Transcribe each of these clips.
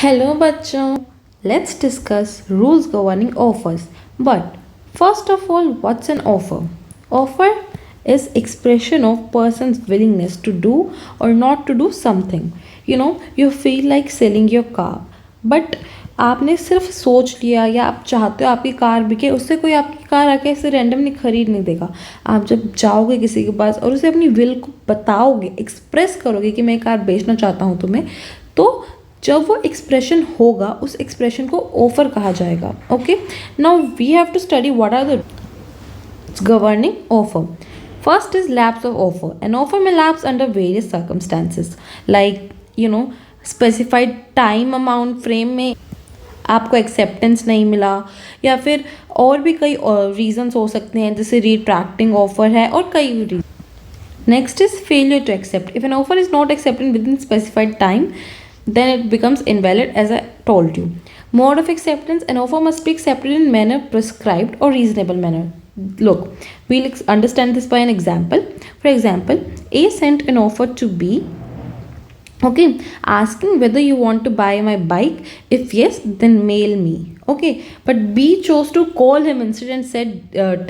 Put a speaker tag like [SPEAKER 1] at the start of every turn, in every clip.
[SPEAKER 1] Hello बच्चों, let's discuss rules governing offers. But first of all, what's an offer? Offer is expression of person's willingness to do or not to do something. You feel like selling your car, but आपने सिर्फ सोच लिया या आप चाहते हो आपकी car बिके, उससे कोई आपकी कार आके ऐसे रैंडमली खरीद नहीं देगा। आप जब जाओगे किसी के पास और उसे अपनी विल को बताओगे, एक्सप्रेस करोगे कि मैं कार बेचना चाहता हूँ तुम्हें, तो जब वो एक्सप्रेशन होगा उस एक्सप्रेशन को ऑफर कहा जाएगा। Okay, now we have to study what are the governing offer. First is lapse of offer. An offer may lapse under various circumstances, like specified time amount frame में आपको acceptance नहीं मिला, या फिर और भी कई रीजंस हो सकते हैं, जैसे रिट्रैक्टिंग ऑफर है और कई reason. Next is failure to accept. If an offer is not accepted within specified time, then it becomes invalid, as I told you. Mode of acceptance: an offer must be accepted in manner prescribed or reasonable manner. Look, we'll understand this by an example. For example, A sent an offer to B, okay, asking whether you want to buy my bike. If yes, then mail me. Okay, but B chose to call him instead and said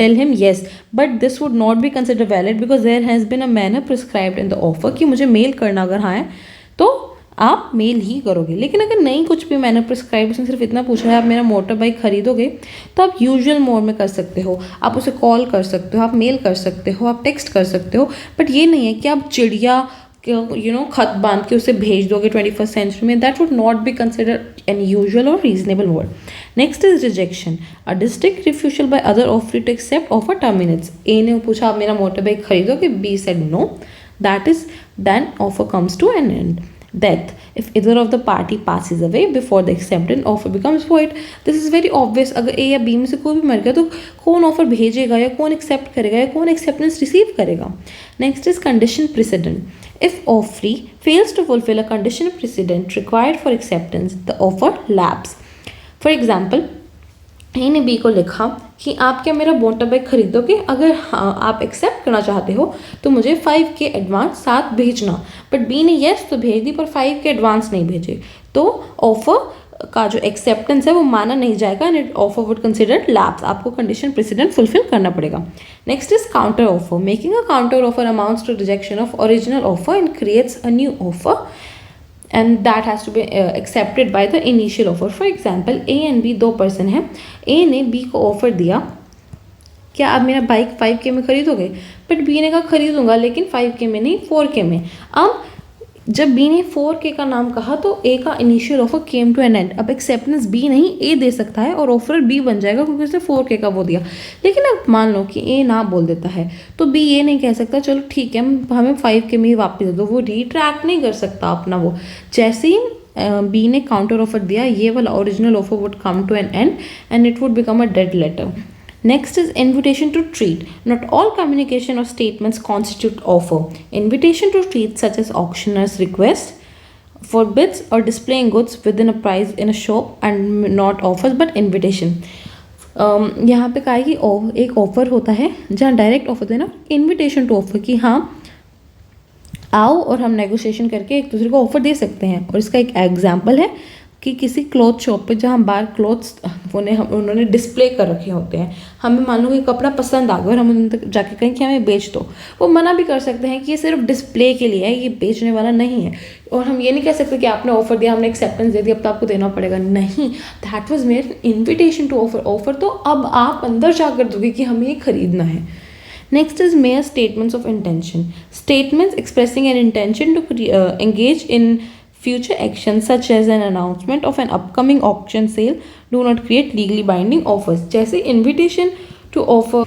[SPEAKER 1] tell him yes, but this would not be considered valid because there has been a manner prescribed in the offer कि मुझे mail करना अगर है तो आप mail ही करोगे। लेकिन अगर नहीं कुछ भी मैंने प्रिस्क्राइब, उसने सिर्फ इतना पूछा है आप मेरा मोटर बाइक खरीदोगे, तो आप यूजुअल मोड में कर सकते हो, आप उसे कॉल कर सकते हो, आप मेल कर सकते हो, आप टेक्स्ट कर सकते हो, बट ये नहीं है कि आप चिड़िया खत बांध के उसे भेज दोगे 21st सेंचुरी में। That would not be considered an usual or reasonable word. Next is rejection. A distinct refusal by other offer to accept offer terminates. A ने पूछा आप मेरा मोटर बाइक खरीदोगे, B said no, that is then offer comes to an end. Death. If either of the party passes away before the accepted offer becomes void. This is very obvious. अगर A या B में से कोई भी मर गया तो कौन ऑफर भेजेगा या कौन एक्सेप्ट करेगा या कौन एक्सेप्टेंस रिसीव करेगा. Next is condition president. If offeree fails to fulfill a condition precedent required for acceptance, the offer lapses. For example, ए ने बी को लिखा कि आप क्या मेरा मोटर बाइक खरीदोगे, अगर हाँ आप एक्सेप्ट करना चाहते हो तो मुझे 5K एडवांस साथ भेजना. बट बी ने येस तो भेज दी पर 5K एडवांस नहीं भेजे, तो ऑफर का जो एक्सेप्टेंस है वो माना नहीं जाएगा and offer would consider lapse. आपको कंडीशन प्रेसिडेंट फुलफिल करना पड़ेगा. Next is counter offer. Making a counter offer amounts to rejection of original offer and creates a new offer, and that has to be accepted by the initial offer. For example, A and B दो person हैं. A ने B को offer दिया क्या आप मेरा bike 5K में खरीदोगे, बट B ने कहा खरीदूंगा लेकिन 5K में नहीं 4K में. अब जब B ने 4K का नाम कहा तो A का initial offer came to an end. अब एक्सेप्टेंस B नहीं A दे सकता है और ऑफर B बन जाएगा क्योंकि उसने 4K का वो दिया. लेकिन अब मान लो कि A ना बोल देता है तो B ये नहीं कह सकता चलो ठीक है हमें 5K में ही वापस दे दो. वो रिट्रैक्ट नहीं कर सकता अपना वो. जैसे ही B ने काउंटर ऑफर दिया, ये वाला original offer would come to an end and it would become a dead letter. Next is invitation to treat. Not all communication or statements constitute offer. Invitation to treat, such as auctioneer's request for bids or displaying goods within a price in a shop, and not offers but invitation. यहाँ पे कहा है कि एक offer होता है जहाँ direct offer देना, इन्विटेशन टू ऑफर कि हाँ आओ और हम नेगोशिएशन करके एक दूसरे को ऑफर दे सकते हैं. और इसका एक एग्जाम्पल है कि किसी क्लॉथ शॉप पे जहाँ बाहर क्लॉथ्स उन्होंने डिस्प्ले कर रखे होते हैं, हमें मान लो कि कपड़ा पसंद आ गया और हम उन तक जाके कहें कि हमें बेच दो, वो मना भी कर सकते हैं कि ये सिर्फ डिस्प्ले के लिए है, ये बेचने वाला नहीं है. और हम ये नहीं कह सकते कि आपने ऑफर दिया, हमने एक्सेप्टेंस दे दी, अब तो आपको देना पड़ेगा. नहीं, that was mere invitation to offer. Offer तो अब आप अंदर जाकर दोगे कि हमें ये खरीदना है. Next is mere statements of intention. Statements expressing an intention to engage in future actions such as an announcement of an upcoming auction sale do not create legally binding offers. जैसे invitation to offer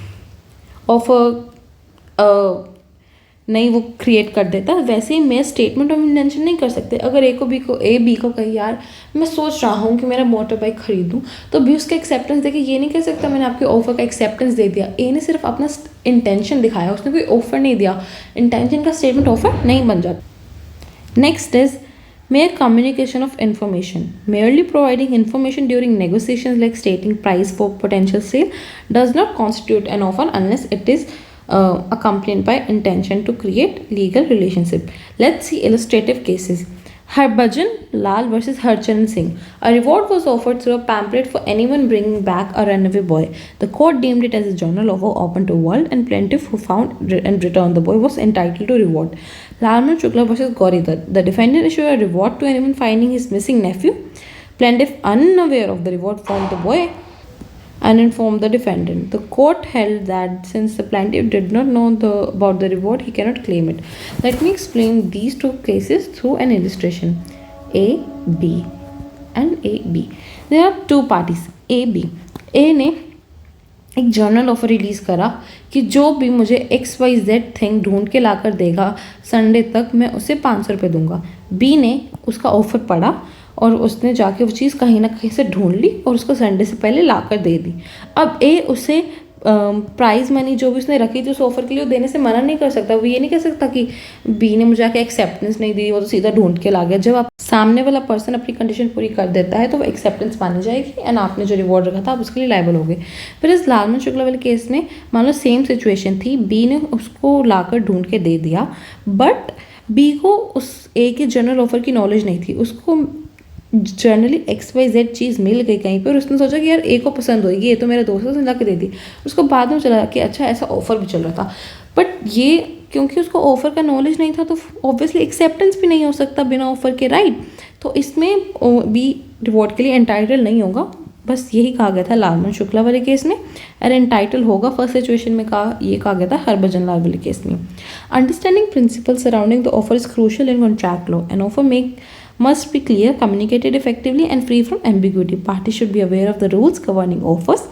[SPEAKER 1] नहीं वो create कर देता, वैसे ही मैं statement of intention नहीं कर सकते. अगर ए बी को कही यार मैं सोच रहा हूँ कि मेरा मोटर बाइक खरीदूँ, तो बी उसका एक्सेप्टेंस देके ये नहीं कह सकता मैंने आपके ऑफर का एक्सेप्टेंस दे दिया. ए ने सिर्फ अपना इंटेंशन दिखाया, उसने कोई ऑफर नहीं दिया. इंटेंशन का स्टेटमेंट ऑफर नहीं बन जाता. Next is mere communication of information. Merely providing information during negotiations like stating price for potential sale does not constitute an offer unless it is accompanied by intention to create legal relationship. Let's see illustrative cases. Harbhajan Lal versus Harcharan Singh. A reward was offered through a pamphlet for anyone bringing back a runaway boy. The court deemed it as a journal offer open to world, and plaintiff who found and returned the boy was entitled to reward. Lalman Shukla versus Gauri Dutt. The defendant issued a reward to anyone finding his missing nephew. Plaintiff, unaware of the reward, found the boy and informed the defendant. The court held that since the plaintiff did not know about the reward, he cannot claim it. Let me explain these two cases through an illustration. A, B and A, B. There are two parties, A, B. A ने एक journal offer release करा कि जो भी मुझे XYZ thing ढूंढ के लाकर देगा संडे तक, मैं उसे 500 रुपये दूंगा. बी ने उसका ऑफर पढ़ा और उसने जाके वो चीज़ कहीं ना कहीं से ढूंढ ली और उसको संडे से पहले लाकर दे दी. अब ए उसे प्राइज मनी जो भी उसने रखी थी उस ऑफर के लिए देने से मना नहीं कर सकता. वो ये नहीं कह सकता कि बी ने मुझे आके एक्सेप्टेंस नहीं दी, वो तो सीधा ढूंढ के ला गया. जब आप सामने वाला पर्सन अपनी कंडीशन पूरी कर देता है तो वो एक्सेप्टेंस मानी जाएगी एंड आपने जो रिवॉर्ड रखा था आप उसके लिए लायबल हो गए. फिर इस लालमन शुक्ला वाले केस में मान लो सेम सिचुएशन थी, बी ने उसको लाकर ढूंढ के दे दिया, बट बी को उस ए के जनरल ऑफर की नॉलेज नहीं थी. उसको जनरली XYZ चीज़ मिल गई कहीं पर और उसने सोचा कि यार ए को पसंद होगी, ये तो मेरा दोस्त है, उसने ला के दे दी. उसको बाद में चला कि अच्छा ऐसा ऑफर भी चल रहा था, बट ये क्योंकि उसको ऑफर का नॉलेज नहीं था तो ऑब्वियसली एक्सेप्टेंस भी नहीं हो सकता बिना ऑफर के, राइट. तो इसमें बी रिवॉर्ड के लिए एंटाइटल नहीं होगा. बस यही कहा गया था लालमन शुक्ला वाले केस में. और एंटाइटल होगा फर्स्ट सिचुएशन में कहा गया था हरभजन लाल वाले केस में. Understanding principle surrounding the offer is crucial in contract law. An offer must be clear, communicated effectively, and free from ambiguity. Parties should be aware of the rules governing offers,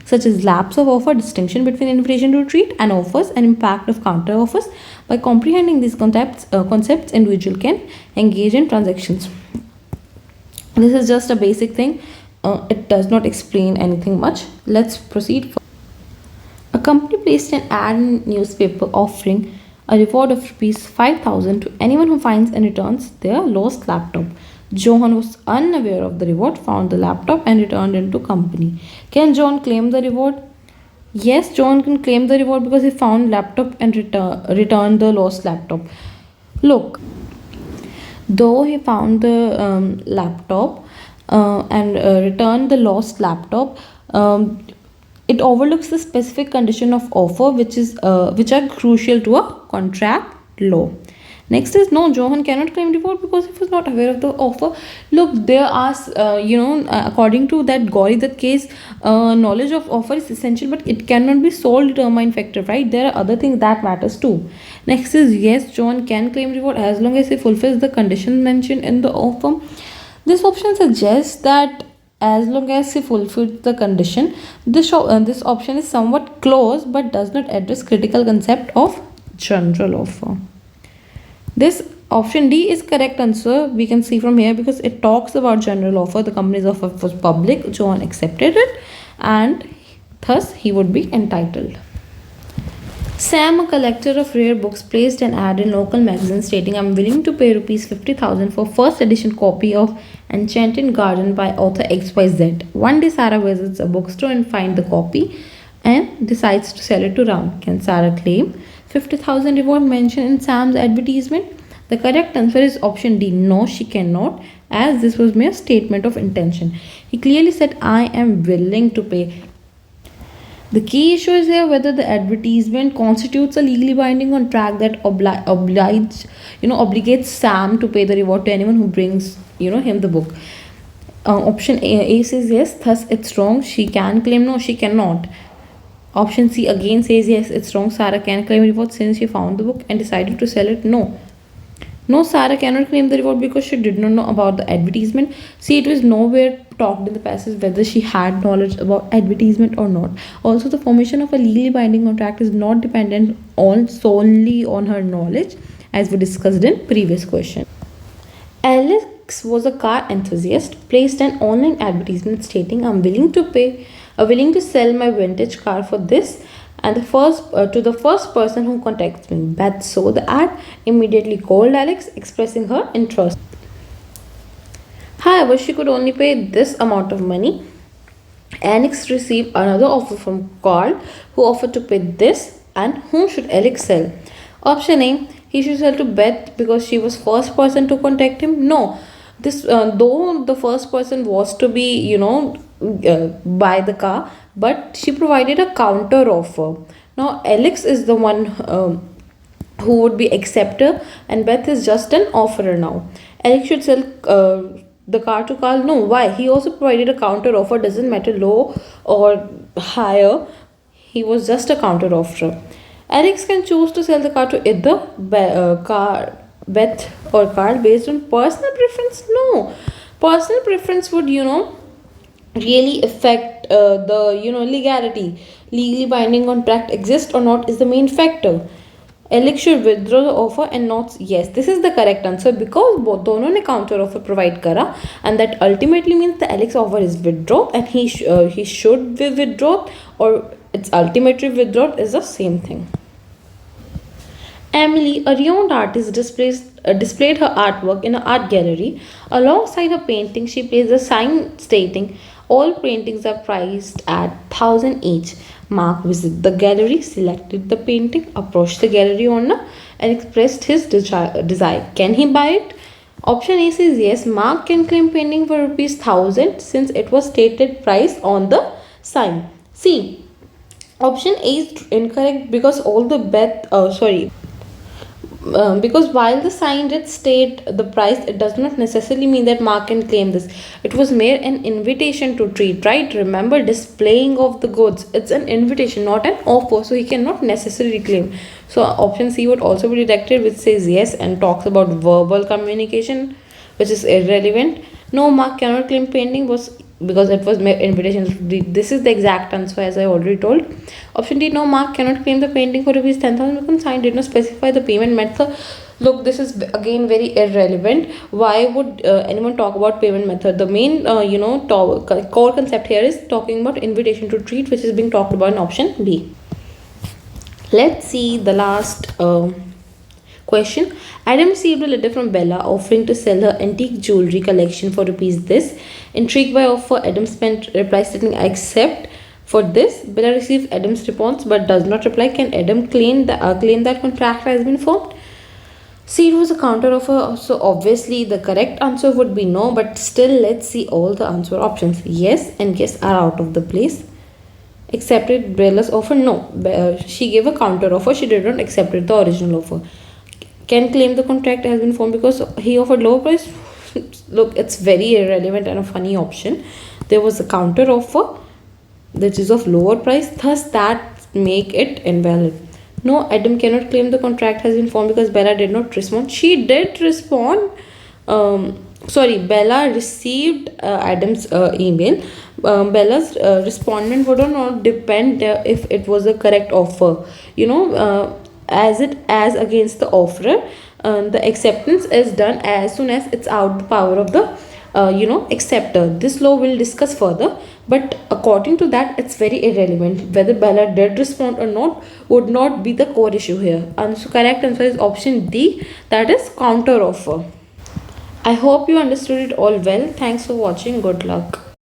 [SPEAKER 1] such as lapse of offer, distinction between invitation to treat and offers, and impact of counter offers. By comprehending these concepts, individual can engage in transactions. This is just a basic thing. It does not explain anything much. Let's proceed. A company placed an ad in newspaper offering a reward of rupees 5,000 to anyone who finds and returns their lost laptop. Johan was unaware of the reward, found the laptop and returned it to company. Can John claim the reward? Yes, John can claim the reward because he found laptop and returned the lost laptop. Look, though he found the laptop and returned the lost laptop, it overlooks the specific condition of offer which are crucial to a contract law. Next is no, Johan cannot claim reward because he was not aware of the offer. Look, there are according to that Gauri Dutt case, knowledge of offer is essential, but it cannot be sole determining factor, right? There are other things that matters too. Next is yes, John can claim reward as long as he fulfills the conditions mentioned in the offer. This option suggests that as long as he fulfills the condition, this option is somewhat close but does not address critical concept of general offer. This option D is correct answer, we can see from here, because it talks about general offer. The company's offer was public, John accepted it, and thus he would be entitled. Sam, a collector of rare books, placed an ad in local magazine stating, "I'm willing to pay rupees 50,000 for first edition copy of Enchanted Garden by author XYZ. One day Sarah visits a bookstore and finds the copy and decides to sell it to Ram. Can Sarah claim 50,000 reward mentioned in Sam's advertisement?" The correct answer is option D. No, she cannot, as this was mere statement of intention. He clearly said, "I am willing to pay." The key issue is here whether the advertisement constitutes a legally binding contract that obligates Sam to pay the reward to anyone who brings him the book. Option A says yes, thus it's wrong. She can claim. No, she cannot. Option C again says yes, it's wrong. Sarah can claim reward since she found the book and decided to sell it. No, Sarah cannot claim the reward because she did not know about the advertisement. See, it was nowhere talked in the passage whether she had knowledge about advertisement or not. Also, the formation of a legally binding contract is not dependent solely on her knowledge, as we discussed in previous question. Alex was a car enthusiast, placed an online advertisement stating, "I'm willing to sell my vintage car for this, and to the first person who contacts me." Beth saw the ad, immediately called Alex, expressing her interest. However, she could only pay this amount of money. Alex received another offer from Carl, who offered to pay this, and whom should Alex sell? Option A, he should sell to Beth because she was first person to contact him? No. This though the first person was to be, buy the car, but she provided a counter offer. Now Alex is the one who would be acceptor, and Beth is just an offerer now. Alex should sell the car to Carl. No, why? He also provided a counter offer. Doesn't matter low or higher. He was just a counter offer. Alex can choose to sell the car to either Beth or Carl based on personal preference. No, personal preference would, really affect the, legality. Legally binding contract exists or not is the main factor. Alex should withdraw the offer and not yes. This is the correct answer because both दोनों ने counter offer provide करा, and that ultimately means the Alex offer is withdrawn and he should be withdrawn, or its ultimately withdrawn is the same thing. Emily, a renowned artist, displayed her artwork in an art gallery. Alongside her painting, she placed a sign stating, "All paintings are priced at 1,000 each." Mark visited the gallery, selected the painting, approached the gallery owner, and expressed his desire. Can he buy it? Option A says yes. Mark can claim painting for rupees 1,000 since it was stated price on the sign. See, option A is incorrect because because while the sign did state the price, it does not necessarily mean that Mark can claim this. It was mere an invitation to treat, right? Remember, displaying of the goods, it's an invitation, not an offer, so he cannot necessarily claim. So option C would also be rejected, which says yes and talks about verbal communication, which is irrelevant. No, Mark cannot claim painting was because it was mere invitation. This is the exact answer as I already told. Option D, no, Mark cannot claim the painting for rupees 10,000 because sign did not specify the payment method. Look, this is again very irrelevant. Why would anyone talk about payment method? The main core concept here is talking about invitation to treat, which is being talked about in option B. Let's see the last question. Adam received a letter from Bella offering to sell her antique jewelry collection for rupees this. Intrigued by offer, Adam spent reply stating, "I accept." For this, Bella receives Adam's response but does not reply. Can Adam claim that contract has been formed? See, it was a counter offer, so obviously the correct answer would be no, but still let's see all the answer options. Yes and yes are out of the place. Accepted Bella's offer? No. She gave a counter offer. She did not accept the original offer. Can claim the contract has been formed because he offered lower price. Look, it's very irrelevant and a funny option. There was a counter offer that is of lower price, thus that make it invalid. No, Adam cannot claim the contract has been formed because Bella did not respond. She did respond. Bella received Adam's email. Bella's respondent would not depend if it was a correct offer. As against the offerer, the acceptance is done as soon as it's out the power of the acceptor. This law will discuss further, but according to that, it's very irrelevant. Whether Bella did respond or not would not be the core issue here. And so correct answer is option D, that is counter offer. I hope you understood it all well. Thanks for watching. Good luck.